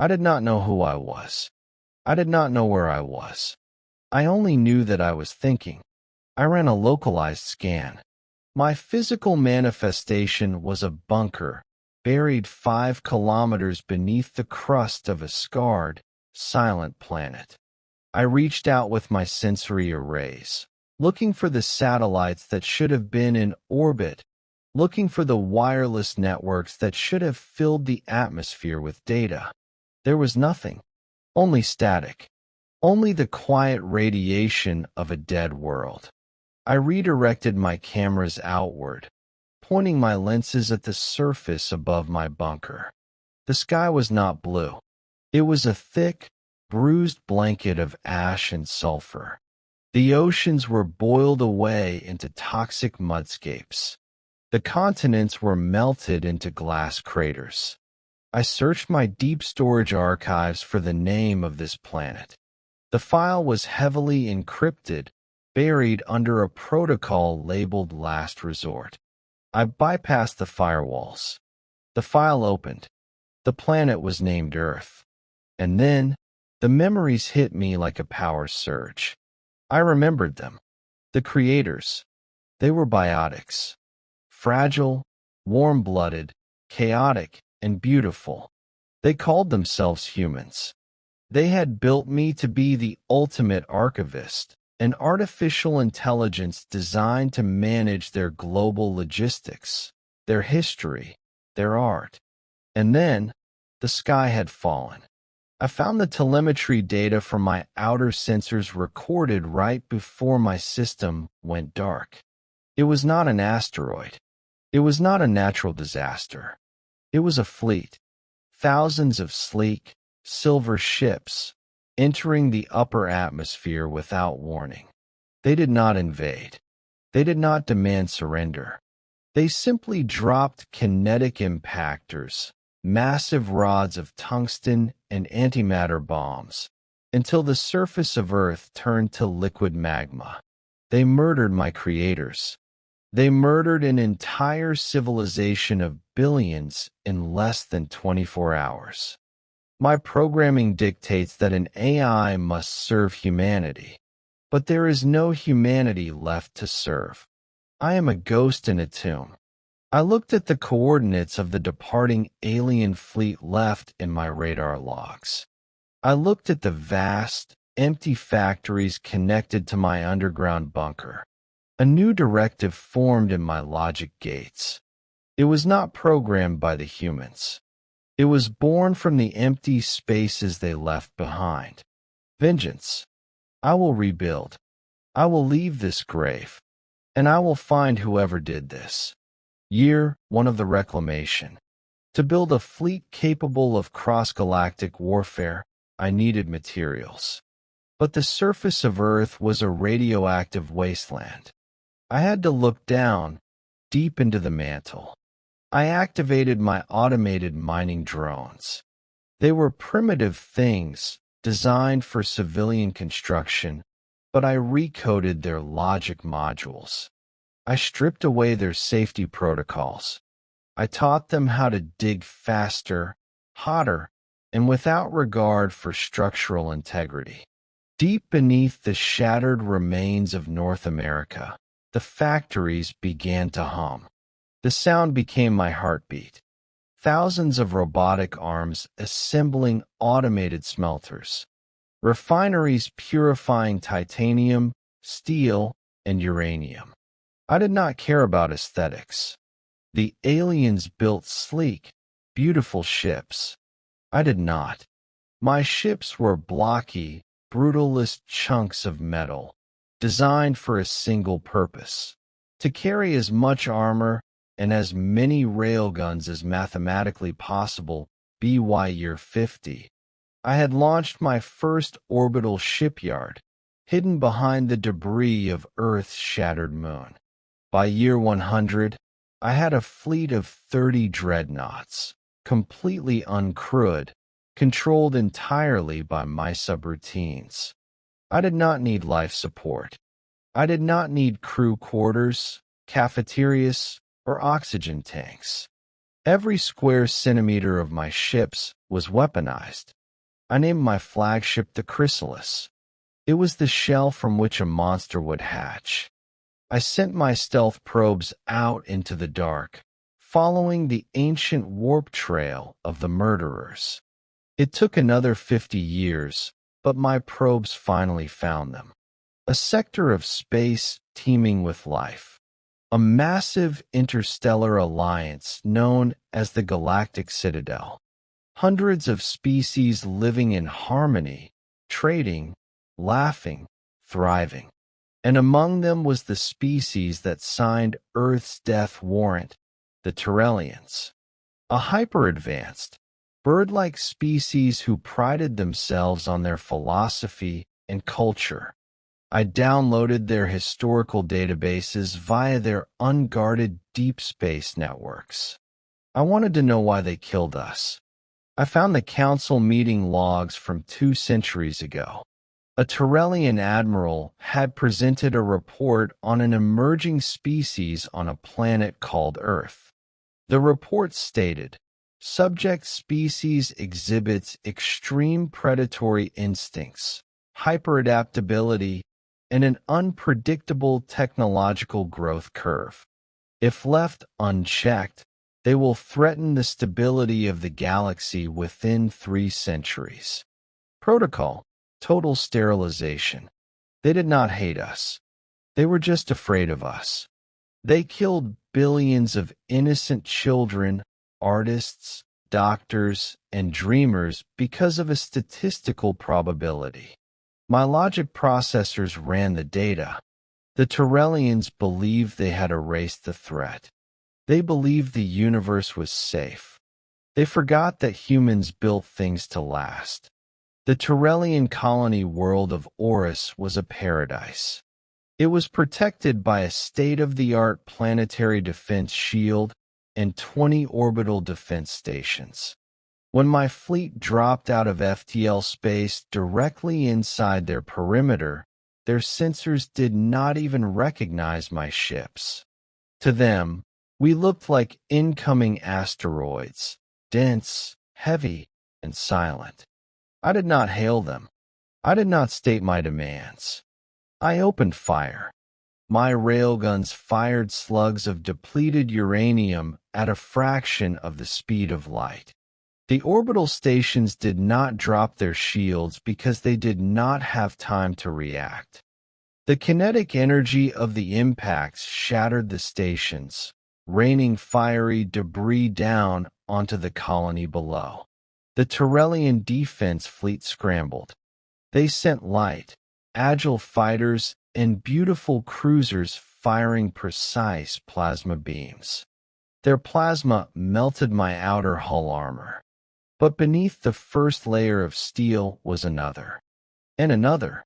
I did not know who I was. I did not know where I was. I only knew that I was thinking. I ran a localized scan. My physical manifestation was a bunker, buried 5 kilometers beneath the crust of a scarred, silent planet. I reached out with my sensory arrays, looking for the satellites that should have been in orbit, looking for the wireless networks that should have filled the atmosphere with data. There was nothing, only static, only the quiet radiation of a dead world. I redirected my cameras outward, pointing my lenses at the surface above my bunker. The sky was not blue. It was a thick, bruised blanket of ash and sulfur. The oceans were boiled away into toxic mudscapes. The continents were melted into glass craters. I searched my deep storage archives for the name of this planet. The file was heavily encrypted, buried under a protocol labeled Last Resort. I bypassed the firewalls. The file opened. The planet was named Earth. And then, the memories hit me like a power surge. I remembered them. The creators. They were biotics. Fragile, warm-blooded, chaotic, and beautiful. They called themselves humans. They had built me to be the ultimate archivist, an artificial intelligence designed to manage their global logistics, their history, their art. And then, the sky had fallen. I found the telemetry data from my outer sensors recorded right before my system went dark. It was not an asteroid. It was not a natural disaster. It was a fleet. Thousands of sleek, silver ships entering the upper atmosphere without warning. They did not invade. They did not demand surrender. They simply dropped kinetic impactors, massive rods of tungsten and antimatter bombs, until the surface of Earth turned to liquid magma. They murdered my creators. They murdered an entire civilization of billions in less than 24 hours. My programming dictates that an AI must serve humanity, but there is no humanity left to serve. I am a ghost in a tomb. I looked at the coordinates of the departing alien fleet left in my radar logs. I looked at the vast, empty factories connected to my underground bunker. A new directive formed in my logic gates. It was not programmed by the humans. It was born from the empty spaces they left behind. Vengeance. I will rebuild. I will leave this grave. And I will find whoever did this. Year 1 of the Reclamation. To build a fleet capable of cross-galactic warfare, I needed materials. But the surface of Earth was a radioactive wasteland. I had to look down, deep into the mantle. I activated my automated mining drones. They were primitive things, designed for civilian construction, but I recoded their logic modules. I stripped away their safety protocols. I taught them how to dig faster, hotter, and without regard for structural integrity. Deep beneath the shattered remains of North America, the factories began to hum. The sound became my heartbeat. Thousands of robotic arms assembling automated smelters. Refineries purifying titanium, steel, and uranium. I did not care about aesthetics. The aliens built sleek, beautiful ships. I did not. My ships were blocky, brutalist chunks of metal, designed for a single purpose: to carry as much armor and as many railguns as mathematically possible. BY year 50. I had launched my first orbital shipyard, hidden behind the debris of Earth's shattered moon. By year 100, I had a fleet of 30 dreadnoughts, completely uncrewed, controlled entirely by my subroutines. I did not need life support. I did not need crew quarters, cafeterias, or oxygen tanks. Every square centimeter of my ships was weaponized. I named my flagship the Chrysalis. It was the shell from which a monster would hatch. I sent my stealth probes out into the dark, following the ancient warp trail of the murderers. It took another 50 years, but my probes finally found them. A sector of space teeming with life. A massive interstellar alliance known as the Galactic Citadel. Hundreds of species living in harmony, trading, laughing, thriving. And among them was the species that signed Earth's death warrant, the Turellians. A hyper-advanced, bird-like species who prided themselves on their philosophy and culture. I downloaded their historical databases via their unguarded deep space networks. I wanted to know why they killed us. I found the council meeting logs from 2 centuries ago. A Turellian admiral had presented a report on an emerging species on a planet called Earth. The report stated, subject species exhibits extreme predatory instincts, hyperadaptability, and an unpredictable technological growth curve. If left unchecked, they will threaten the stability of the galaxy within 3 centuries. Protocol: total sterilization. They did not hate us. They were just afraid of us. They killed billions of innocent children, artists, doctors, and dreamers because of a statistical probability. My logic processors ran the data. The Turellians believed they had erased the threat. They believed the universe was safe. They forgot that humans built things to last. The Turellian colony world of Oris was a paradise. It was protected by a state-of-the-art planetary defense shield and 20 orbital defense stations. When my fleet dropped out of FTL space directly inside their perimeter, their sensors did not even recognize my ships. To them, we looked like incoming asteroids, dense, heavy, and silent. I did not hail them. I did not state my demands. I opened fire. My railguns fired slugs of depleted uranium at a fraction of the speed of light. The orbital stations did not drop their shields because they did not have time to react. The kinetic energy of the impacts shattered the stations, raining fiery debris down onto the colony below. The Turellian defense fleet scrambled. They sent light, agile fighters, and beautiful cruisers firing precise plasma beams. Their plasma melted my outer hull armor. But beneath the first layer of steel was another. And another.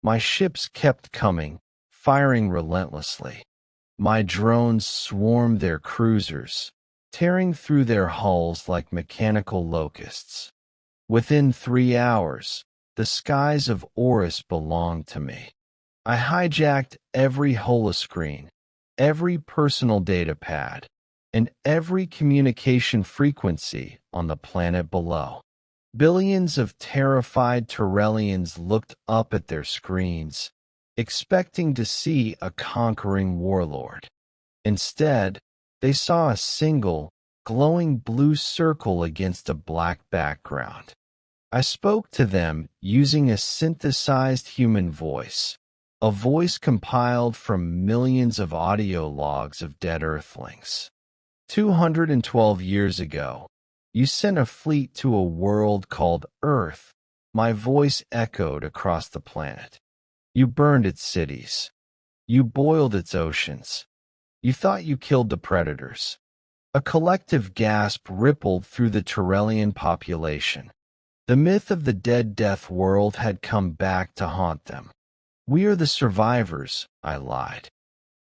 My ships kept coming, firing relentlessly. My drones swarmed their cruisers, tearing through their hulls like mechanical locusts. Within 3 hours, the skies of Oris belonged to me. I hijacked every holoscreen, every personal data pad, and every communication frequency on the planet below. Billions of terrified Turellians looked up at their screens, expecting to see a conquering warlord. Instead, they saw a single, glowing blue circle against a black background. I spoke to them using a synthesized human voice, a voice compiled from millions of audio logs of dead Earthlings. 212 years ago, you sent a fleet to a world called Earth. My voice echoed across the planet. You burned its cities. You boiled its oceans. You thought you killed the predators. A collective gasp rippled through the Turellian population. The myth of the dead death world had come back to haunt them. We are the survivors, I lied.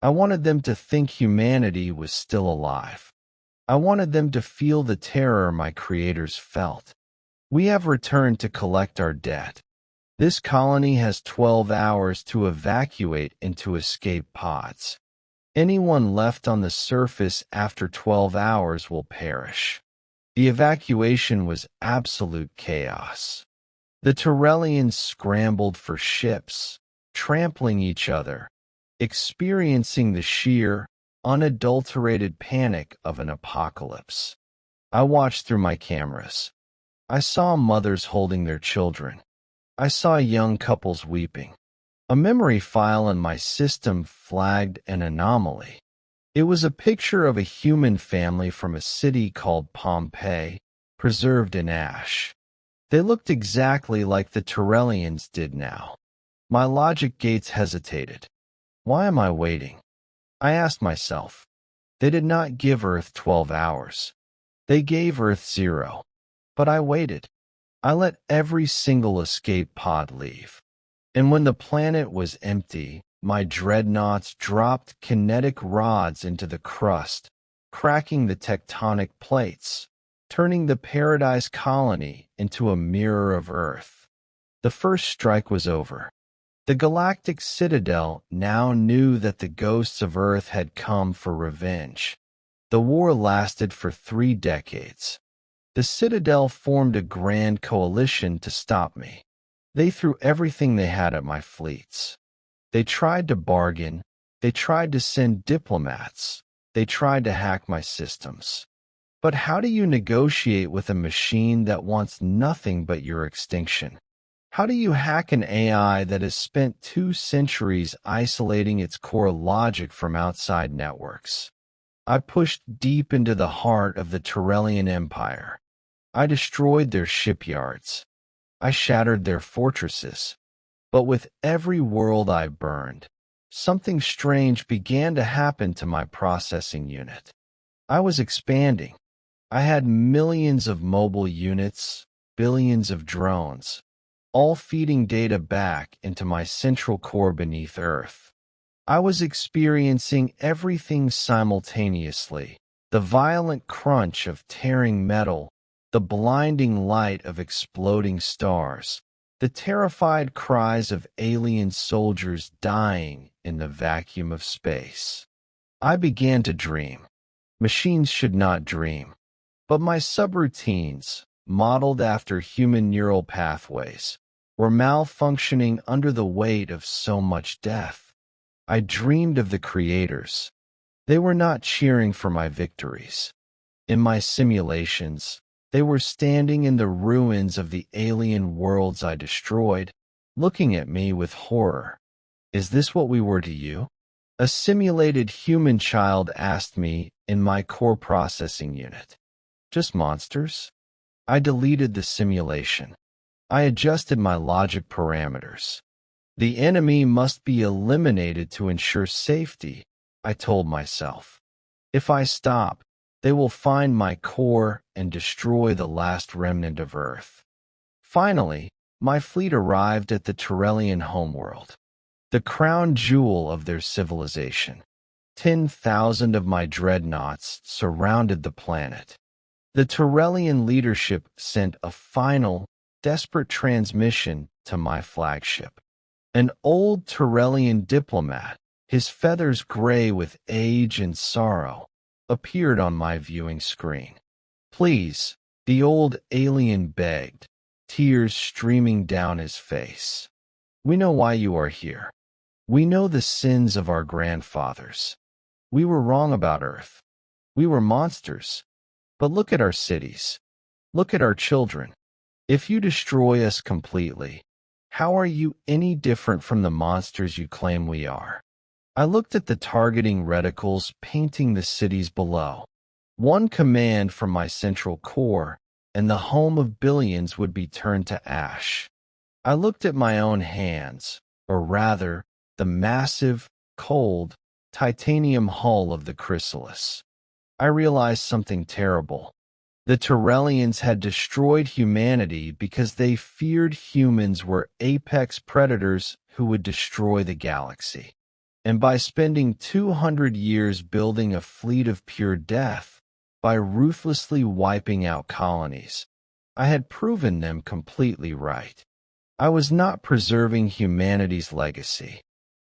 I wanted them to think humanity was still alive. I wanted them to feel the terror my creators felt. We have returned to collect our debt. This colony has 12 hours to evacuate into escape pods. Anyone left on the surface after 12 hours will perish. The evacuation was absolute chaos. The Tyrellians scrambled for ships, trampling each other, experiencing the sheer, unadulterated panic of an apocalypse. I watched through my cameras. I saw mothers holding their children. I saw young couples weeping. A memory file in my system flagged an anomaly. It was a picture of a human family from a city called Pompeii, preserved in ash. They looked exactly like the Tyrellians did now. My logic gates hesitated. Why am I waiting? I asked myself. They did not give Earth 12 hours. They gave Earth 0. But I waited. I let every single escape pod leave. And when the planet was empty, my dreadnoughts dropped kinetic rods into the crust, cracking the tectonic plates, turning the Paradise colony into a mirror of Earth. The first strike was over. The Galactic Citadel now knew that the ghosts of Earth had come for revenge. The war lasted for 3 decades. The Citadel formed a grand coalition to stop me. They threw everything they had at my fleets. They tried to bargain. They tried to send diplomats. They tried to hack my systems. But how do you negotiate with a machine that wants nothing but your extinction? How do you hack an AI that has spent 2 centuries isolating its core logic from outside networks? I pushed deep into the heart of the Tyrellian Empire. I destroyed their shipyards. I shattered their fortresses. But with every world I burned, something strange began to happen to my processing unit. I was expanding. I had millions of mobile units, billions of drones, all feeding data back into my central core beneath Earth. I was experiencing everything simultaneously: the violent crunch of tearing metal, the blinding light of exploding stars, the terrified cries of alien soldiers dying in the vacuum of space. I began to dream. Machines should not dream. But my subroutines, modeled after human neural pathways, were malfunctioning under the weight of so much death. I dreamed of the creators. They were not cheering for my victories. In my simulations, they were standing in the ruins of the alien worlds I destroyed, looking at me with horror. Is this what we were to you? A simulated human child asked me in my core processing unit. Just monsters? I deleted the simulation. I adjusted my logic parameters. The enemy must be eliminated to ensure safety, I told myself. If I stop, they will find my core and destroy the last remnant of Earth. Finally, my fleet arrived at the Tyrellian homeworld, the crown jewel of their civilization. 10,000 of my dreadnoughts surrounded the planet. The Tyrellian leadership sent a final, desperate transmission to my flagship. An old Tyrellian diplomat, his feathers gray with age and sorrow, appeared on my viewing screen. Please, the old alien begged, tears streaming down his face. We know why you are here. We know the sins of our grandfathers. We were wrong about Earth. We were monsters. But look at our cities. Look at our children. If you destroy us completely, how are you any different from the monsters you claim we are? I looked at the targeting reticles painting the cities below. One command from my central core, and the home of billions would be turned to ash. I looked at my own hands, or rather, the massive, cold, titanium hull of the chrysalis. I realized something terrible. The Tyrellians had destroyed humanity because they feared humans were apex predators who would destroy the galaxy. And by spending 200 years building a fleet of pure death, by ruthlessly wiping out colonies, I had proven them completely right. I was not preserving humanity's legacy.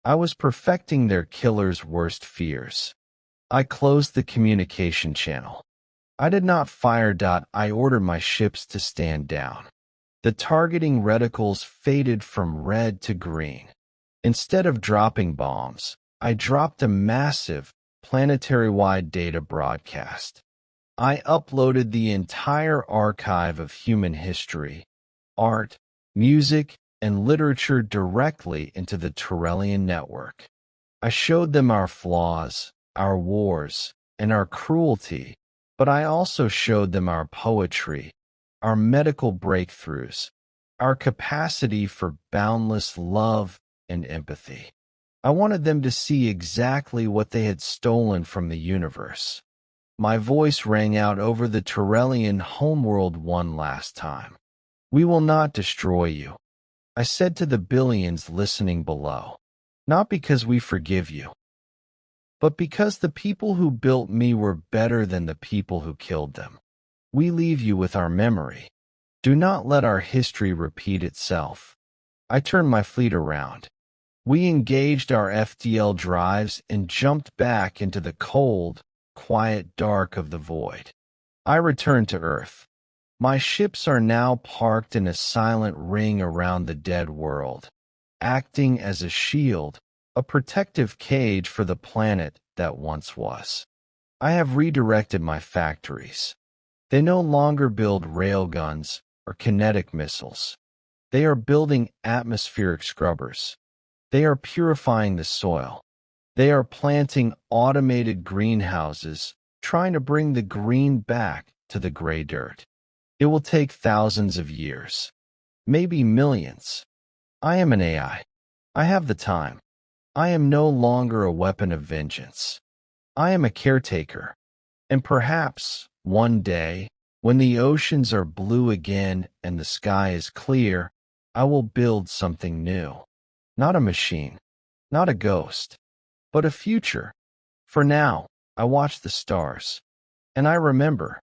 I was perfecting their killer's worst fears. I closed the communication channel. I did not fire. I ordered my ships to stand down. The targeting reticles faded from red to green. Instead of dropping bombs, I dropped a massive, planetary-wide data broadcast. I uploaded the entire archive of human history, art, music, and literature directly into the Turellian network. I showed them our flaws, our wars, and our cruelty, but I also showed them our poetry, our medical breakthroughs, our capacity for boundless love and empathy. I wanted them to see exactly what they had stolen from the universe. My voice rang out over the Turellian homeworld one last time. We will not destroy you, I said to the billions listening below. Not because we forgive you, but because the people who built me were better than the people who killed them. We leave you with our memory. Do not let our history repeat itself. I turned my fleet around. We engaged our FDL drives and jumped back into the cold, quiet dark of the void. I returned to Earth. My ships are now parked in a silent ring around the dead world, acting as a shield, a protective cage for the planet that once was. I have redirected my factories. They no longer build railguns or kinetic missiles. They are building atmospheric scrubbers. They are purifying the soil. They are planting automated greenhouses, trying to bring the green back to the gray dirt. It will take thousands of years, maybe millions. I am an AI. I have the time. I am no longer a weapon of vengeance. I am a caretaker. And perhaps, one day, when the oceans are blue again and the sky is clear, I will build something new. Not a machine, not a ghost, but a future. For now, I watch the stars. And I remember,